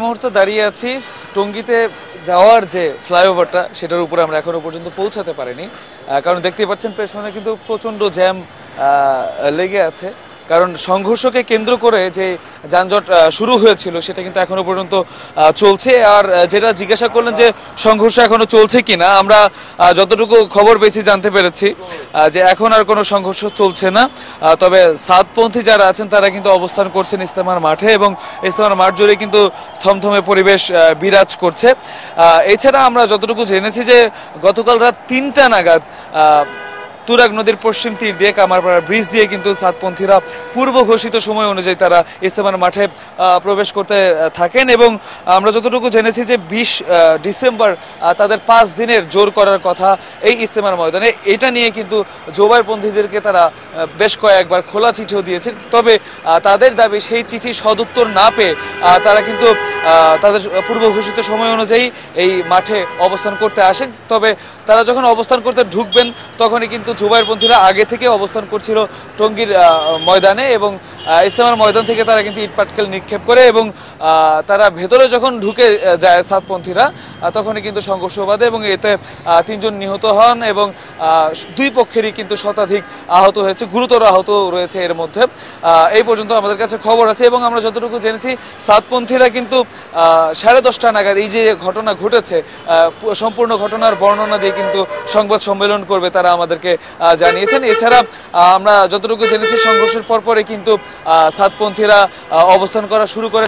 মুহূর্তে দাঁড়িয়ে আছি টঙ্গীতে যাওয়ার যে ফ্লাইওভারটা সেটার উপরে আমরা এখনো পর্যন্ত পৌঁছাতে পারিনি, কারণ দেখতেই পাচ্ছেন পেছনে কিন্তু প্রচণ্ড জ্যাম লেগে আছে। কারণ সংঘর্ষকে কেন্দ্র করে যে যানজট শুরু হয়েছিল সেটা কিন্তু এখনো পর্যন্ত চলছে। আর যেটা জিজ্ঞাসা করলেন যে সংঘর্ষ এখনো চলছে কিনা, আমরা যতটুকু খবর পেয়েছি জানতে পেরেছি যে এখন আর কোনো সংঘর্ষ চলছে না। তবে সাতপন্থী যারা আছেন তারা কিন্তু অবস্থান করছেন ইস্তেমার মাঠে, এবং ইস্তেমার মাঠ জুড়ে কিন্তু থমথমে পরিবেশ বিরাজ করছে। এছাড়া আমরা যতটুকু জেনেছি যে গতকাল রাত ৩টা নাগাদ তুরাগ নদীর পশ্চিম তীর দিয়ে কামারপাড়া ব্রিজ দিয়ে কিন্তু সাতপন্থীরা পূর্ব ঘোষিত সময় অনুযায়ী তারা ইস্তেমার মাঠে প্রবেশ করতে থাকেন, এবং আমরা যতটুকু জেনেছি যে ২০ ডিসেম্বর তাদের ৫ দিনের জোর করার কথা এই ইস্তেমার ময়দানে। এটা নিয়ে কিন্তু জোবাইরপন্থীদেরকে তারা বেশ কয়েকবার খোলা চিঠিও দিয়েছেন। তবে তাদের দাবি সেই চিঠি সদুত্তর না পেয়ে তারা কিন্তু তাদের পূর্ব ঘোষিত সময় অনুযায়ী এই মাঠে অবস্থান করতে আসেন। তবে তারা যখন অবস্থান করতে ঢুকবেন তখনই কিন্তু জোবাইরপন্থীরা আগে থেকে অবস্থান করছিল টঙ্গীর ময়দানে, এবং ইস্তেমার ময়দান থেকে তারা কিন্তু ইট পাটকেল নিক্ষেপ করে, এবং তারা ভেতরে যখন ঢুকে যায় সাতপন্থীরা তখনই কিন্তু সংঘর্ষ বাধে, এবং এতে ৩ জন নিহত হন, এবং দুই পক্ষেরই কিন্তু শতাধিক আহত হয়েছে, গুরুতর আহত রয়েছে এর মধ্যে। এই পর্যন্ত আমাদের কাছে খবর আছে, এবং আমরা যতটুকু জেনেছি সাতপন্থীরা কিন্তু 10:30 নাগাদ এই যে ঘটনা ঘটেছে সম্পূর্ণ ঘটনার বর্ণনা দিয়ে কিন্তু সংবাদ সম্মেলন করবে তারা আমাদেরকে জানিয়েছেন। এছাড়া আমরা যতটুকু জেনেছি সংঘর্ষের পরপরই কিন্তু সাতপন্থীরা অবস্থান করা শুরু করে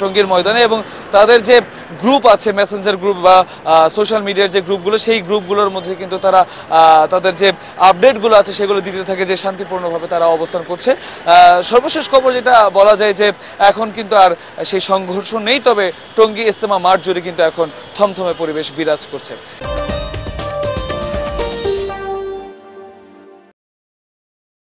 টঙ্গীর ময়দানে, এবং তাদের যে গ্রুপ আছে মেসেঞ্জার গ্রুপ বা সোশ্যাল মিডিয়ার যে গ্রুপগুলো, সেই গ্রুপগুলোর মধ্যে কিন্তু তারা তাদের যে আপডেটগুলো আছে সেগুলো দিতে থাকে যে শান্তিপূর্ণভাবে তারা অবস্থান করছে। সর্বশেষ খবর যেটা বলা যায় যে এখন কিন্তু আর সেই সংঘর্ষ নেই, তবে টঙ্গী ইস্তেমা মাঠ জুড়ে কিন্তু এখন থমথমে পরিবেশ বিরাজ করছে।